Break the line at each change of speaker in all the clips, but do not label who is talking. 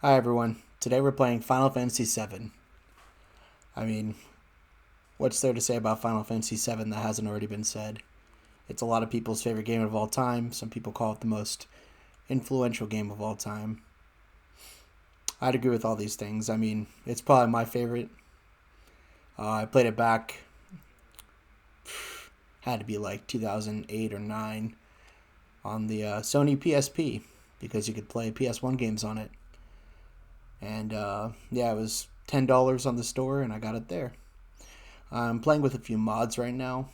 Hi everyone. Today we're playing Final Fantasy VII. I mean, what's there to say about Final Fantasy VII that hasn't already been said? It's a lot of people's favorite game of all time. Some people call it the most influential game of all time. I'd agree with all these things. I mean, it's probably my favorite. I played it back, had to be like 2008 or 9 on the Sony PSP because you could play PS1 games on it. And yeah, it was $10 on the store, and I got it there. I'm playing with a few mods right now,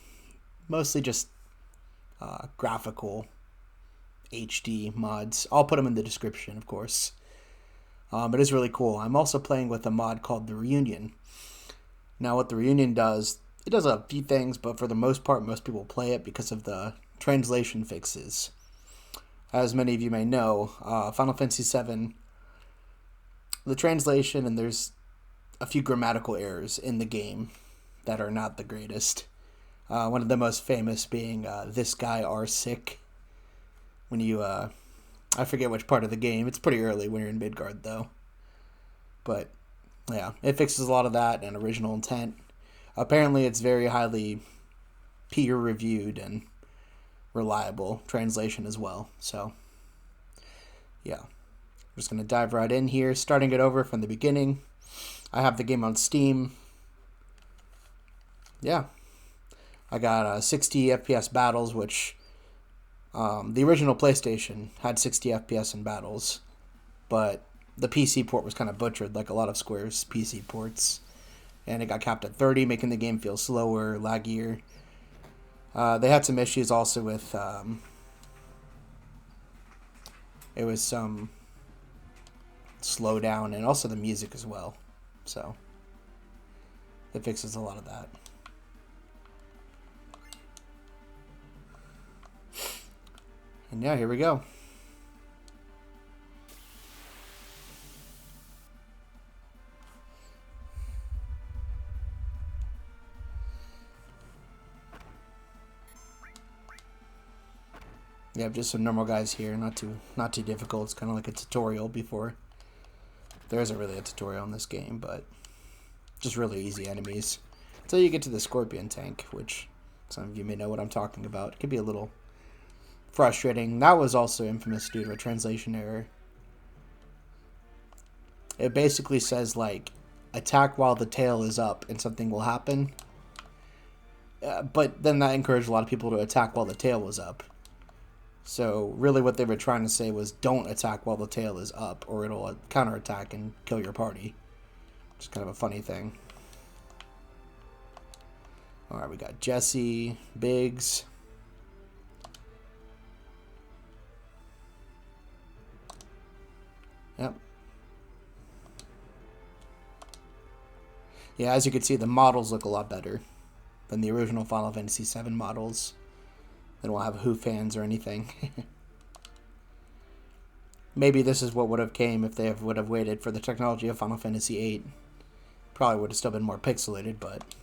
mostly just graphical HD mods. I'll put them in the description, of course. It is really cool. I'm also playing with a mod called the Reunion. Now, what the Reunion does, it does a few things, but for the most part, most people play it because of the translation fixes. As many of you may know, Final Fantasy VII, the translation, and there's a few grammatical errors in the game that are not the greatest. One of the most famous being "this guy are sick." When you, I forget which part of the game. It's pretty early when you're in Midgard, though. But yeah, it fixes a lot of that and original intent. Apparently, it's very highly peer reviewed and reliable translation as well. So yeah, I'm just gonna dive right in here, starting it over from the beginning. I have the game on Steam. Yeah, I got 60 FPS battles, which the original PlayStation had 60 FPS in battles, but the PC port was kind of butchered, like a lot of Square's PC ports, and it got capped at 30, making the game feel slower, laggier. They had some issues also with it was some slowdown and also the music as well, so it fixes a lot of that. And yeah, here we go. Yeah, just some normal guys here, not too difficult. It's kind of like a tutorial before. There isn't really a tutorial in this game, but just really easy enemies. Until you get to the Scorpion tank, which some of you may know what I'm talking about. It can be a little frustrating. That was also infamous due to a translation error. It basically says, like, attack while the tail is up and something will happen. But then that encouraged a lot of people to attack while the tail was up. So really what they were trying to say was don't attack while the tail is up or it'll counterattack and kill your party. It's kind of a funny thing. Alright, we got Jesse, Biggs. Yep. Yeah, as you can see, the models look a lot better than the original Final Fantasy VII models. They don't have hoof hands or anything. Maybe this is what would have came if they would have waited for the technology of Final Fantasy VIII. Probably would have still been more pixelated, but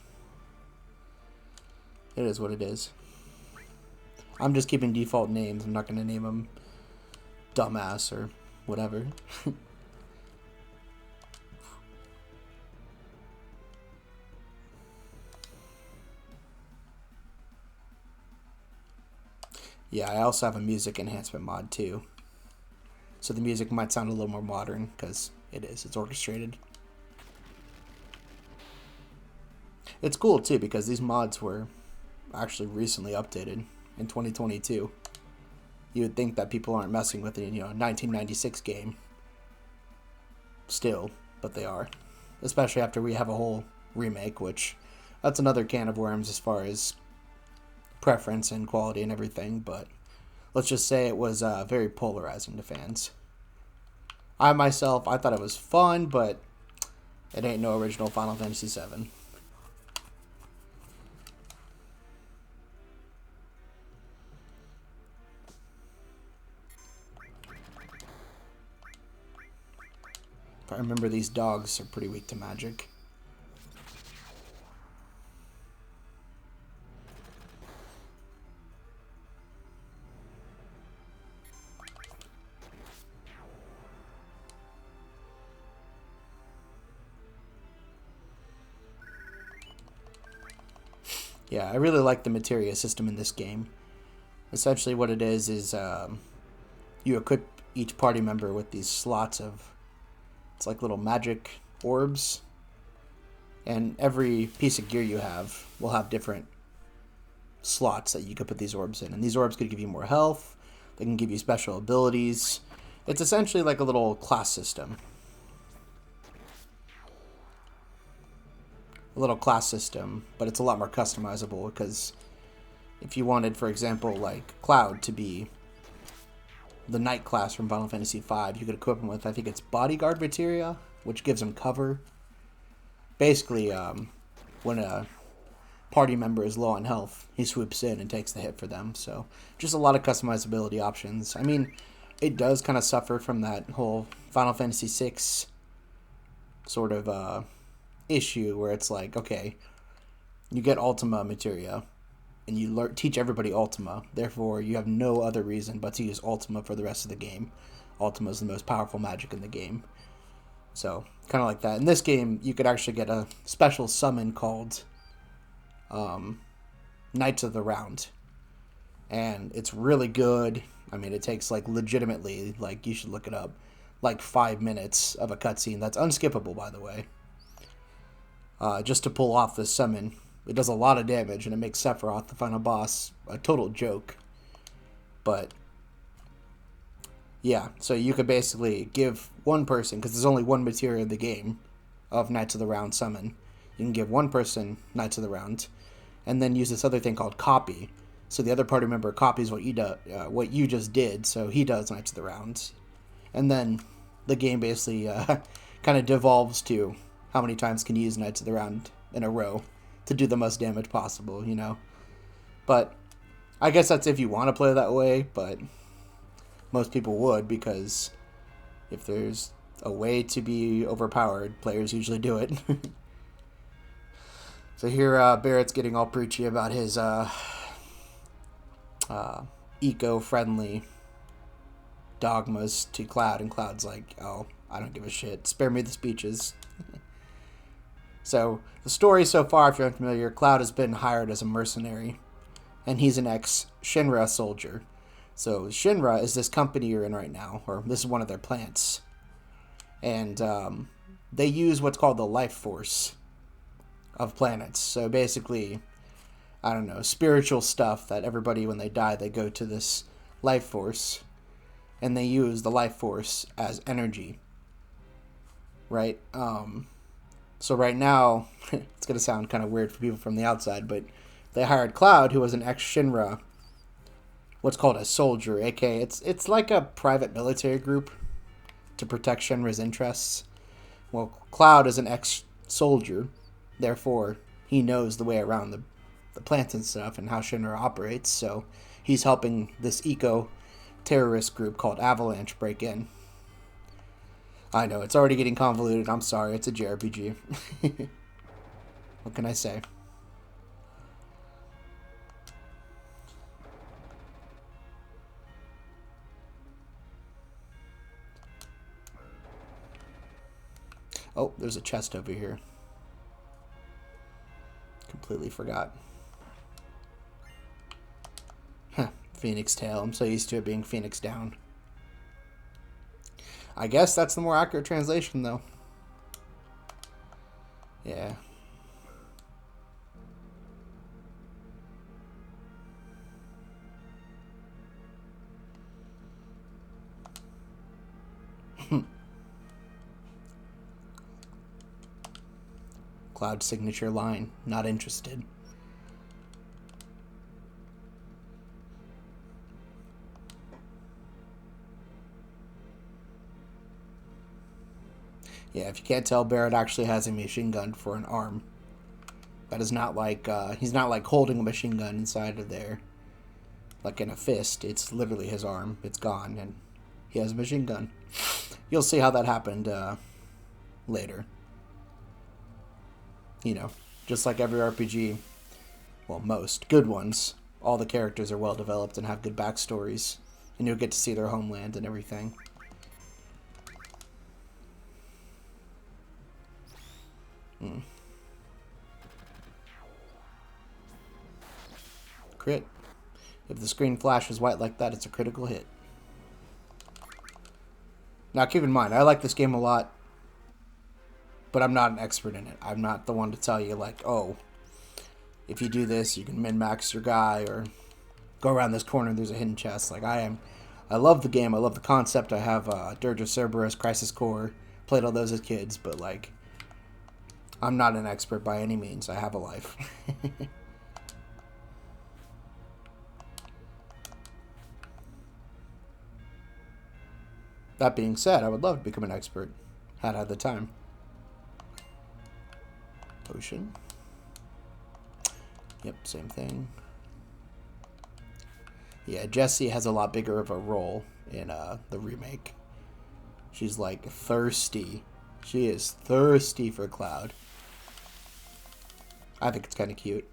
it is what it is. I'm just keeping default names. I'm not going to name them Dumbass or whatever. Yeah, I also have a music enhancement mod too. So the music might sound a little more modern because it is. It's orchestrated. It's cool too because these mods were actually recently updated in 2022. You would think that people aren't messing with a 1996 game still, but they are. Especially after we have a whole remake, which that's another can of worms as far as preference and quality and everything, but let's just say it was very polarizing to fans. I myself, I thought it was fun, but it ain't no original Final Fantasy VII. If I remember, these dogs are pretty weak to magic. Yeah, I really like the materia system in this game. Essentially, what it is you equip each party member with these slots of, it's like little magic orbs, and every piece of gear you have will have different slots that you could put these orbs in. And these orbs could give you more health, they can give you special abilities. It's essentially like a little class system. A little class system, but it's a lot more customizable because if you wanted, for example, like Cloud to be the knight class from Final Fantasy V, you could equip him with, I think it's bodyguard materia, which gives him cover. Basically, when a party member is low on health, he swoops in and takes the hit for them. So just a lot of customizability options. I mean, it does kind of suffer from that whole Final Fantasy VI sort of issue where it's like, okay, you get Ultima materia, and you teach everybody Ultima. Therefore, you have no other reason but to use Ultima for the rest of the game. Ultima is the most powerful magic in the game. So, kind of like that. In this game, you could actually get a special summon called Knights of the Round. And it's really good. I mean, it takes, like, legitimately, like, you should look it up, like 5 minutes of a cutscene. That's unskippable, by the way. Just to pull off this summon. It does a lot of damage, and it makes Sephiroth, the final boss, a total joke. But, yeah, so you could basically give one person, because there's only one materia in the game of Knights of the Round summon. You can give one person Knights of the Round, and then use this other thing called copy. So the other party member copies what you just did, so he does Knights of the Round. And then the game basically kind of devolves to how many times can you use Knights of the Round in a row to do the most damage possible, you know? But I guess that's if you want to play that way, but most people would, because if there's a way to be overpowered, players usually do it. So here Barrett's getting all preachy about his eco-friendly dogmas to Cloud, and Cloud's like, oh, I don't give a shit. Spare me the speeches. So, the story so far, if you're unfamiliar, Cloud has been hired as a mercenary, and he's an ex-Shinra soldier. So, Shinra is this company you're in right now, or this is one of their plants. And they use what's called the life force of planets. So, basically, I don't know, spiritual stuff that everybody, when they die, they go to this life force, and they use the life force as energy. Right? So right now, it's going to sound kind of weird for people from the outside, but they hired Cloud, who was an ex-Shinra, what's called a soldier, aka it's like a private military group to protect Shinra's interests. Well, Cloud is an ex-soldier, therefore he knows the way around the plants and stuff and how Shinra operates, so he's helping this eco-terrorist group called Avalanche break in. I know, it's already getting convoluted. I'm sorry, it's a JRPG. What can I say? Oh, there's a chest over here. Completely forgot. Huh, Phoenix Tail. I'm so used to it being Phoenix Down. I guess that's the more accurate translation, though. Yeah. Cloud signature line. Not interested. Yeah, if you can't tell, Barrett actually has a machine gun for an arm. That is not like, he's not like holding a machine gun inside of there, like in a fist. It's literally his arm. It's gone, and he has a machine gun. You'll see how that happened later. You know, just like every RPG, well, most good ones, all the characters are well developed and have good backstories, and you'll get to see their homeland and everything. Crit. If the screen flashes white like that, it's a critical hit. Now, keep in mind, I like this game a lot, but I'm not an expert in it. I'm not the one to tell you, like, oh, if you do this, you can min-max your guy, or go around this corner and there's a hidden chest. Like, I am. I love the game. I love the concept. I have Dirge of Cerberus, Crisis Core, played all those as kids, but, like, I'm not an expert by any means. I have a life. That being said, I would love to become an expert, had I had the time. Potion. Yep, same thing. Yeah, Jessie has a lot bigger of a role in the remake. She's like thirsty. She is thirsty for Cloud. I think it's kind of cute.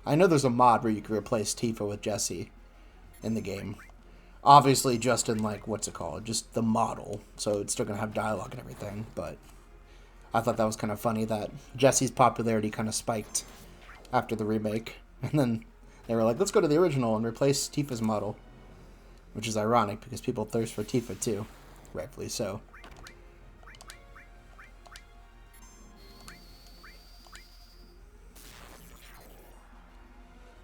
I know there's a mod where you can replace Tifa with Jessie in the game. Obviously, just in, like, what's it called? Just the model. So it's still going to have dialogue and everything. But I thought that was kind of funny that Jessie's popularity kind of spiked after the remake. And then they were like, let's go to the original and replace Tifa's model. Which is ironic because people thirst for Tifa too. Rightfully so.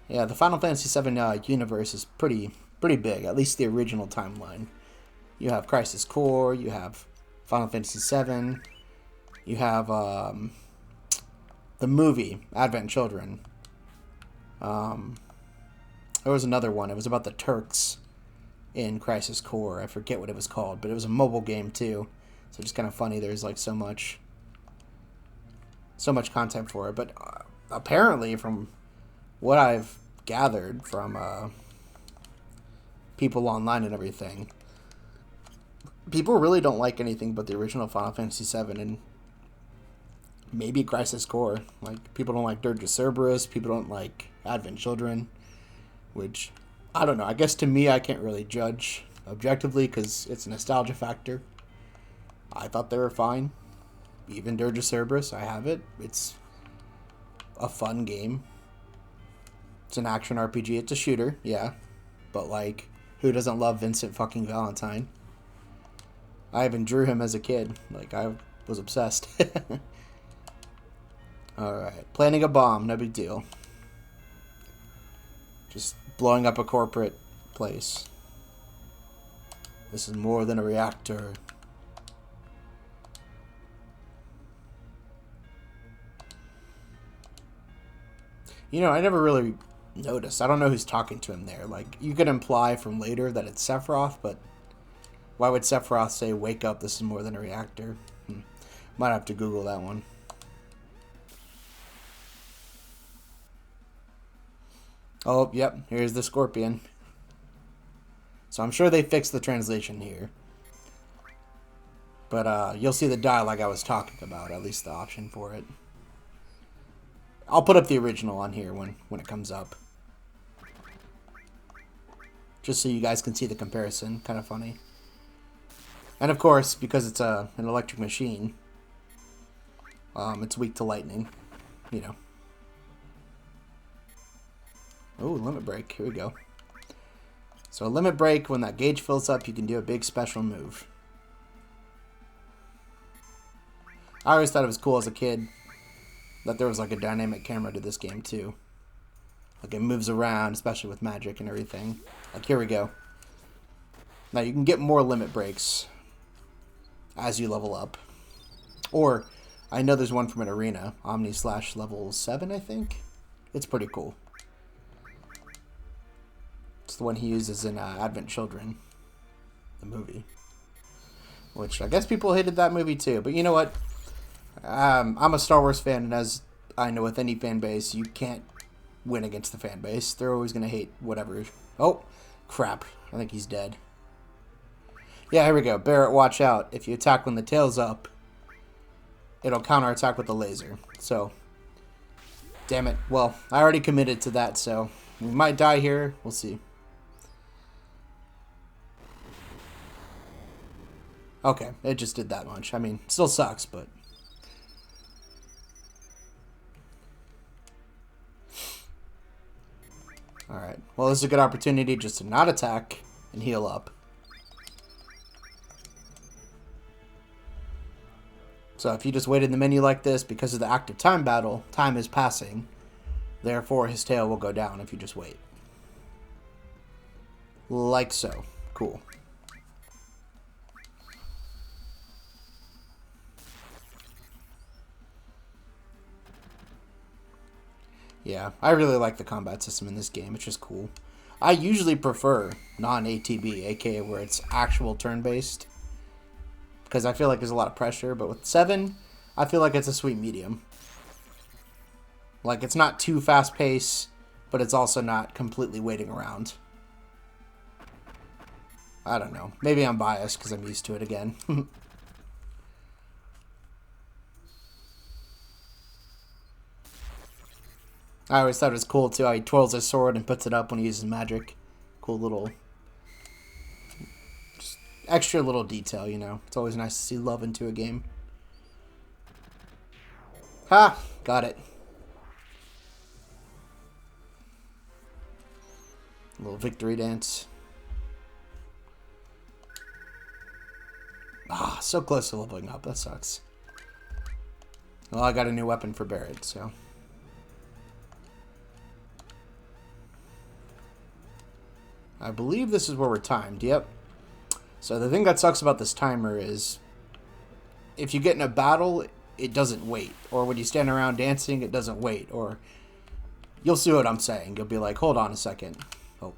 Yeah, the Final Fantasy VII universe is pretty big, at least the original timeline. You have Crisis Core, you have Final Fantasy VII, you have the movie, Advent Children. There was another one, it was about the Turks in Crisis Core. I forget what it was called, but it was a mobile game too. So it's kind of funny, there's like so much content for it. But apparently, from what I've gathered from people online and everything, people really don't like anything but the original Final Fantasy VII and maybe Crisis Core. Like, people don't like Dirge of Cerberus, people don't like Advent Children, which, I don't know. I guess to me, I can't really judge objectively because it's a nostalgia factor. I thought they were fine. Even Dirge of Cerberus, I have it. It's a fun game. It's an action RPG. It's a shooter, yeah. But, like, who doesn't love Vincent fucking Valentine? I even drew him as a kid. Like, I was obsessed. Alright. Planting a bomb. No big deal. Just blowing up a corporate place. This is more than a reactor. You know, I never really noticed. I don't know who's talking to him there. Like, you could imply from later that it's Sephiroth, but why would Sephiroth say, wake up, this is more than a reactor? Might have to Google that one. Oh, yep, here's the Scorpion. So I'm sure they fixed the translation here. But you'll see the dialogue I was talking about, at least the option for it. I'll put up the original on here when it comes up. Just so you guys can see the comparison. Kind of funny. And of course, because it's an electric machine, it's weak to lightning. You know. Oh, limit break. Here we go. So a limit break, when that gauge fills up, you can do a big special move. I always thought it was cool as a kid that there was like a dynamic camera to this game too. Like, it moves around, especially with magic and everything. Like, here we go. Now you can get more limit breaks as you level up. Or, I know there's one from an arena, Omni / level 7, I think. It's pretty cool. It's the one he uses in Advent Children, the movie. Which, I guess people hated that movie too. But you know what? I'm a Star Wars fan, and as I know with any fan base, you can't win against the fan base. They're always going to hate whatever. Oh, crap. I think he's dead. Yeah, here we go. Barrett, watch out. If you attack when the tail's up, it'll counterattack with the laser. So, damn it. Well, I already committed to that, so we might die here. We'll see. Okay, it just did that much. I mean, still sucks, but... Alright. Well, this is a good opportunity just to not attack and heal up. So if you just wait in the menu like this, because of the active time battle, time is passing. Therefore, his tail will go down if you just wait. Like so. Cool. Yeah, I really like the combat system in this game. It's just cool. I usually prefer non-ATB, aka where it's actual turn-based, because I feel like there's a lot of pressure. But with 7, I feel like it's a sweet medium. Like, it's not too fast-paced, but it's also not completely waiting around. I don't know. Maybe I'm biased because I'm used to it again. I always thought it was cool, too, how he twirls his sword and puts it up when he uses magic. Cool little... just extra little detail, you know. It's always nice to see love into a game. Ha! Got it. A little victory dance. Ah, so close to leveling up. That sucks. Well, I got a new weapon for Barret, so... I believe this is where we're timed. Yep. So the thing that sucks about this timer is if you get in a battle, it doesn't wait. Or when you stand around dancing, it doesn't wait. Or you'll see what I'm saying. You'll be like, hold on a second. Oh.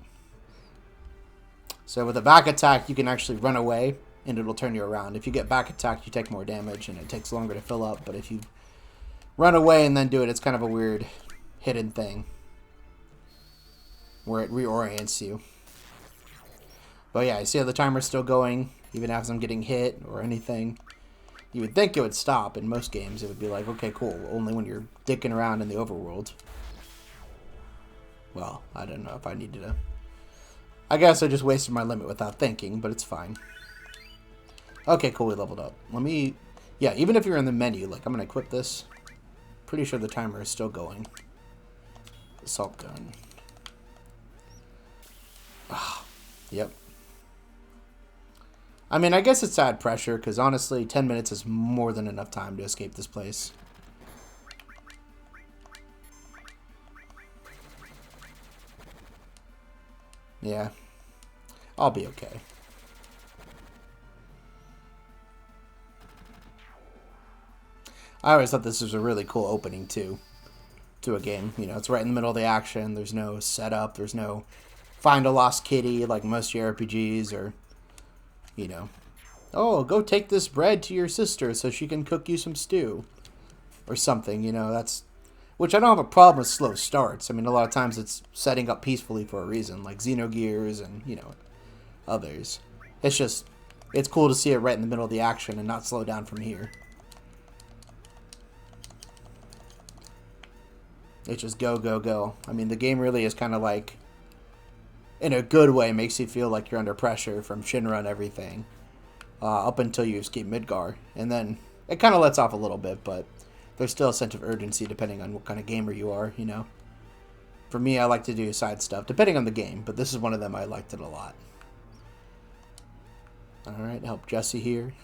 So with a back attack, you can actually run away and it'll turn you around. If you get back attacked, you take more damage and it takes longer to fill up. But if you run away and then do it, it's kind of a weird hidden thing where it reorients you. But yeah, you see how the timer's still going, even as I'm getting hit or anything. You would think it would stop. In most games, it would be like, okay, cool, only when you're dicking around in the overworld. Well, I don't know if I needed to... I guess I just wasted my limit without thinking, but it's fine. Okay, cool, we leveled up. Let me... Yeah, even if you're in the menu, like, I'm going to equip this. Pretty sure the timer is still going. Assault gun. Ah, yep. I mean, I guess it's add pressure, because honestly, 10 minutes is more than enough time to escape this place. Yeah. I'll be okay. I always thought this was a really cool opening, too, to a game. You know, it's right in the middle of the action. There's no setup. There's no find a lost kitty like most JRPGs or... You know, oh, go take this bread to your sister so she can cook you some stew. Or something, you know, that's... Which I don't have a problem with slow starts. I mean, a lot of times it's setting up peacefully for a reason, like Xenogears and, you know, others. It's just, it's cool to see it right in the middle of the action and not slow down from here. It's just go, go, go. I mean, the game really is kind of like... in a good way, makes you feel like you're under pressure from Shinra and everything. Up until you escape Midgar. And then it kind of lets off a little bit, but there's still a sense of urgency depending on what kind of gamer you are, you know. For me, I like to do side stuff, depending on the game, but this is one of them I liked it a lot. Alright, help Jesse here.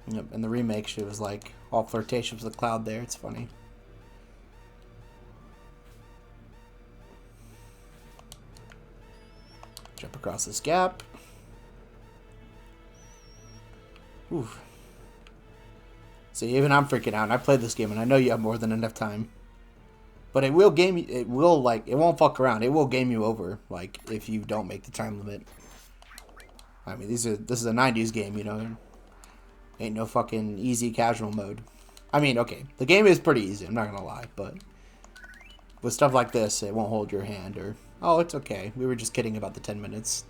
Yep, in the remake, she was like all flirtatious with the Cloud there. It's funny. Jump across this gap. Oof. See, even I'm freaking out. And I played this game, and I know you have more than enough time. But it will game you. It will like. It won't fuck around. It will game you over. Like if you don't make the time limit. I mean, this is a '90s game, you know. Ain't no fucking easy casual mode. I mean, okay, the game is pretty easy, I'm not gonna lie, but with stuff like this, it won't hold your hand, or, oh, it's okay, we were just kidding about the 10 minutes.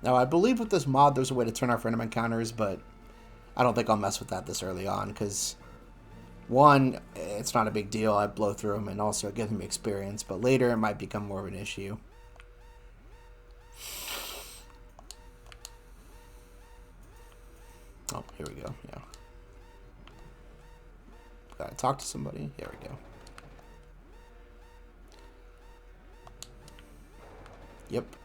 Now, I believe with this mod, there's a way to turn off random encounters, but I don't think I'll mess with that this early on, because, one, it's not a big deal, I blow through them, and also it gives me experience, but later it might become more of an issue. Here we go. Yeah. Gotta talk to somebody. There we go. Yep.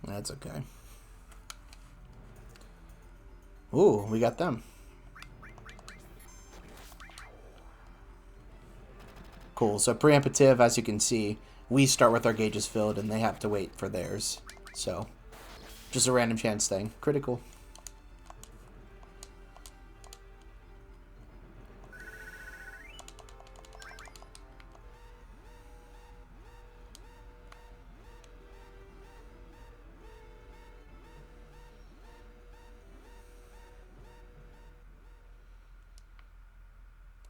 That's okay. Ooh, we got them. Cool. So preemptive, as you can see, we start with our gauges filled and they have to wait for theirs. So, just a random chance thing. Critical.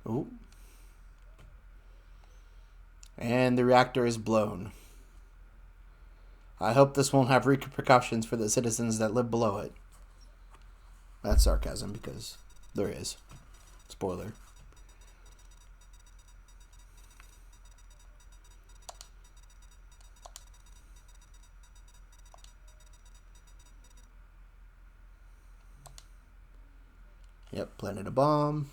Ooh. And the reactor is blown. I hope this won't have repercussions for the citizens that live below it. That's sarcasm because there is. Spoiler. Yep, planted a bomb.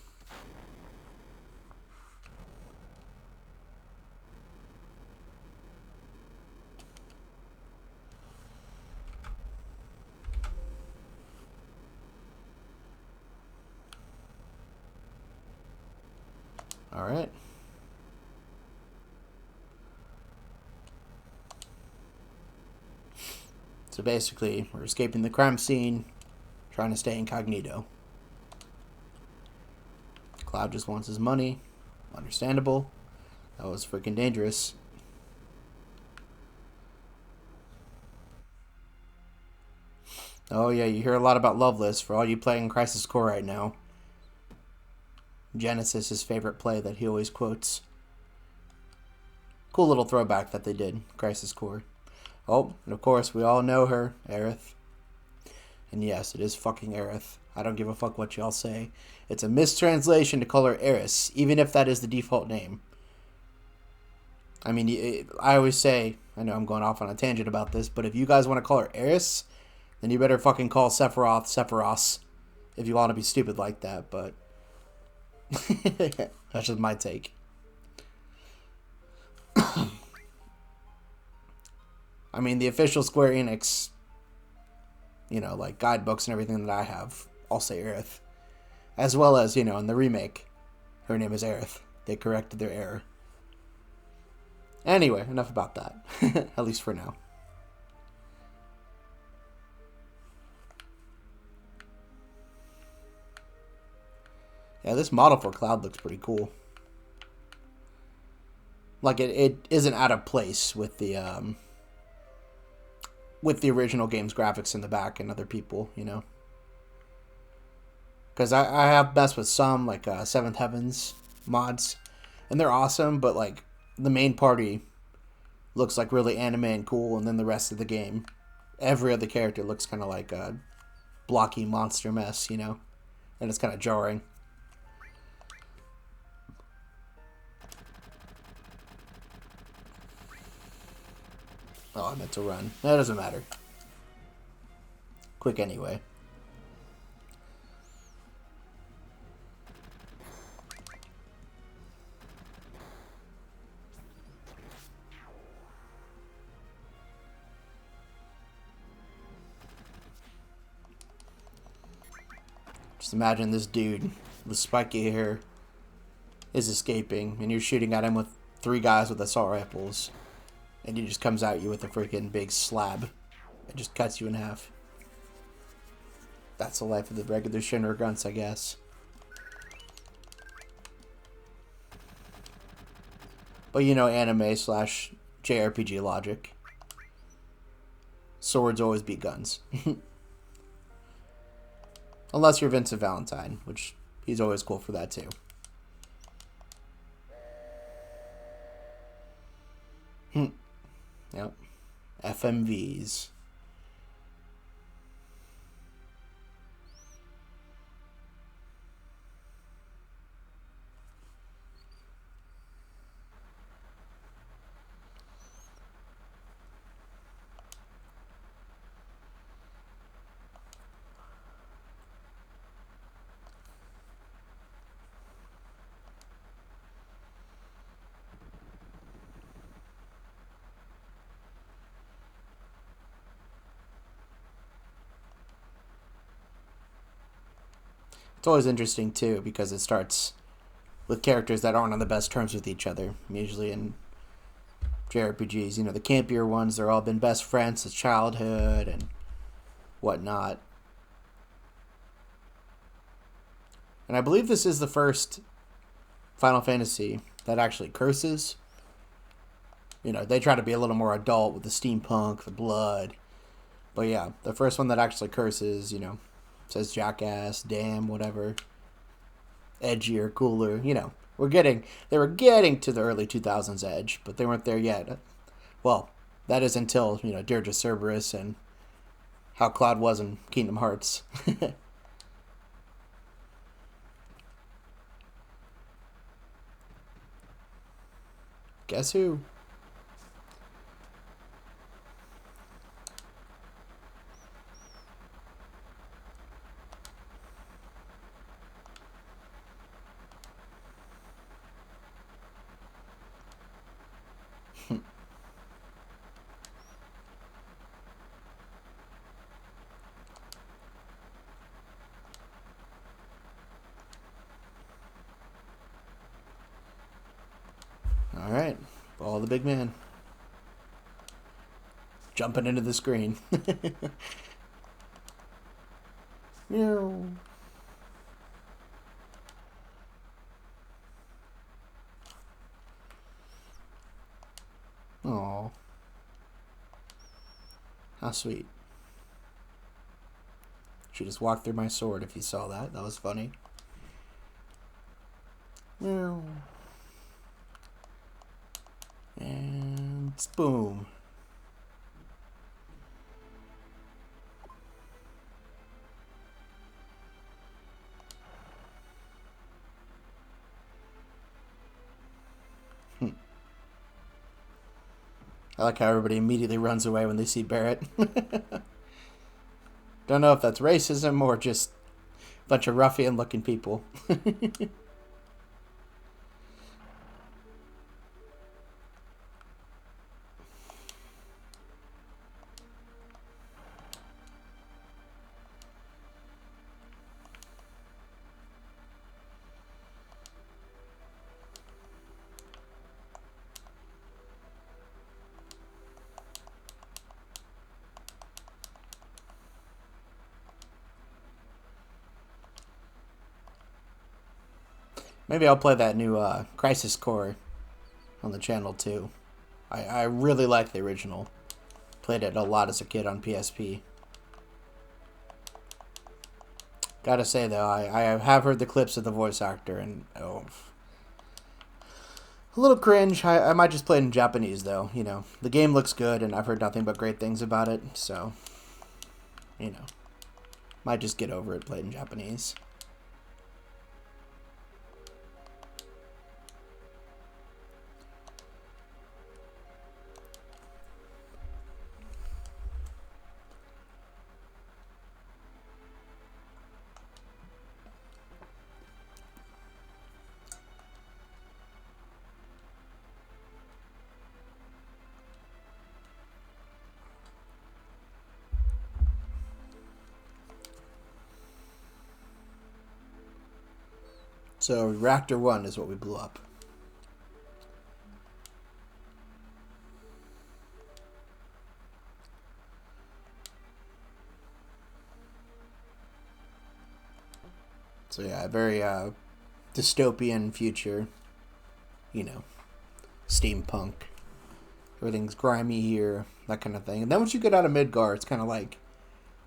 All right. So basically, we're escaping the crime scene, trying to stay incognito. Cloud just wants his money. Understandable. That was freaking dangerous. Oh yeah, you hear a lot about Loveless for all you playing Crisis Core right now. Genesis, his favorite play that he always quotes. Cool little throwback that they did, Crisis Core. Oh, and of course, we all know her, Aerith. And yes, it is fucking Aerith. I don't give a fuck what y'all say. It's a mistranslation to call her Eris, even if that is the default name. I mean, I always say, I know I'm going off on a tangent about this, but if you guys want to call her Eris, then you better fucking call Sephiroth Sephiros if you want to be stupid like that, but that's just my take. I mean, the official Square Enix, like guidebooks and everything that I have, all say Aerith. As well as, in the remake, her name is Aerith. They corrected their error. Anyway, enough about that. At least for now. Yeah, this model for Cloud looks pretty cool. Like, it isn't out of place with the original game's graphics in the back and other people, Because I have messed with some, like, Seventh Heavens mods, and they're awesome, but, like, the main party looks, like, really anime and cool, and then the rest of the game, every other character looks kind of like a blocky monster mess, and it's kind of jarring. Oh, I meant to run. That doesn't matter. Quick anyway. Just imagine this dude with spiky hair is escaping, and you're shooting at him with 3 guys with assault rifles, and he just comes at you with a freaking big slab and just cuts you in half. That's the life of the regular Shinra grunts, I guess. But anime slash JRPG logic. Swords always beat guns. Unless you're Vincent Valentine, which he's always cool for that too. Yep. FMVs. It's always interesting too because it starts with characters that aren't on the best terms with each other. Usually in JRPGs, the campier ones, they're all been best friends since childhood and whatnot. And I believe this is the first Final Fantasy that actually curses. They try to be a little more adult with the steampunk, the blood. But yeah, the first one that actually curses, says jackass, damn, whatever. Edgier, cooler, they were getting to the early 2000s edge, but they weren't there yet. Well, that is until, Dirge Cerberus and how Cloud was in Kingdom Hearts. Guess who? Alright, Ball the big man. Jumping into the screen. Meow. Aw. How sweet. She just walked through my sword if you saw that. That was funny. Meow. And boom. I like how everybody immediately runs away when they see Barrett. Don't know if that's racism or just a bunch of ruffian-looking people. Maybe I'll play that new Crisis Core on the channel too. I really like the original. Played it a lot as a kid on PSP. Gotta say though, I have heard the clips of the voice actor and a little cringe. I might just play it in Japanese though. The game looks good and I've heard nothing but great things about it. So, might just get over it, play it in Japanese. So Reactor 1 is what we blew up. So yeah, very dystopian future. Steampunk. Everything's grimy here, that kind of thing. And then once you get out of Midgar, it's kind of like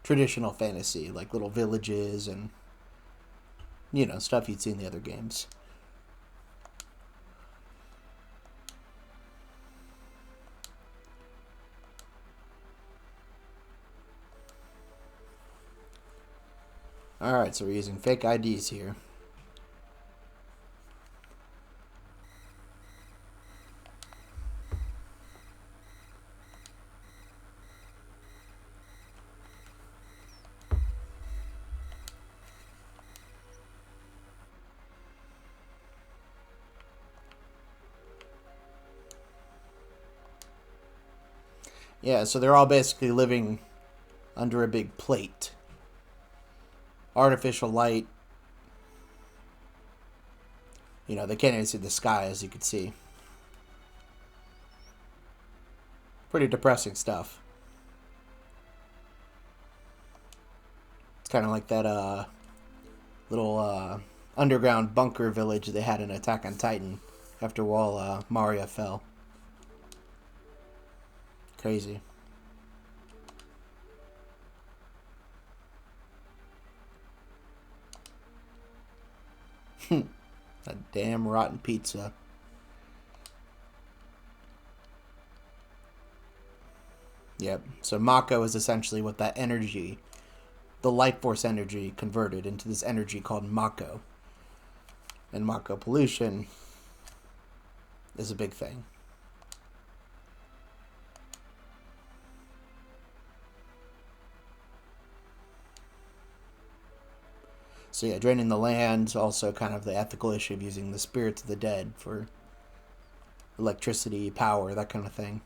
traditional fantasy, like little villages and stuff you'd see in the other games. Alright, so we're using fake IDs here. Yeah, so they're all basically living under a big plate. Artificial light, You know, they can't even see the sky, as you can see. Pretty depressing stuff. It's kind of like that little underground bunker village they had in Attack on Titan after all Maria fell. Crazy. That damn rotten pizza. Yep. So Mako is essentially what that energy, the life force energy, converted into this energy called Mako. And Mako pollution is a big thing. So yeah, draining the land, also kind of the ethical issue of using the spirits of the dead for electricity, power, that kind of thing.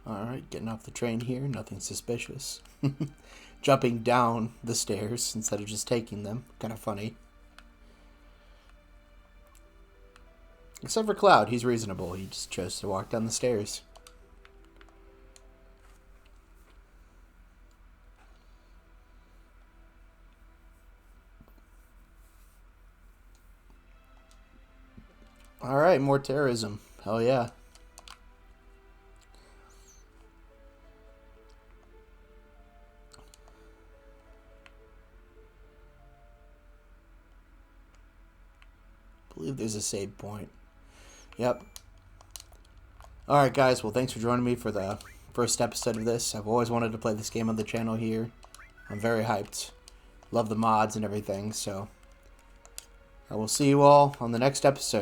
Alright, getting off the train here, nothing suspicious. Jumping down the stairs instead of just taking them. Kind of funny. Except for Cloud, he's reasonable. He just chose to walk down the stairs. Alright, more terrorism. Hell yeah. I believe there's a save point. Yep. Alright guys, well thanks for joining me for the first episode of this. I've always wanted to play this game on the channel here. I'm very hyped. Love the mods and everything, so I will see you all on the next episode.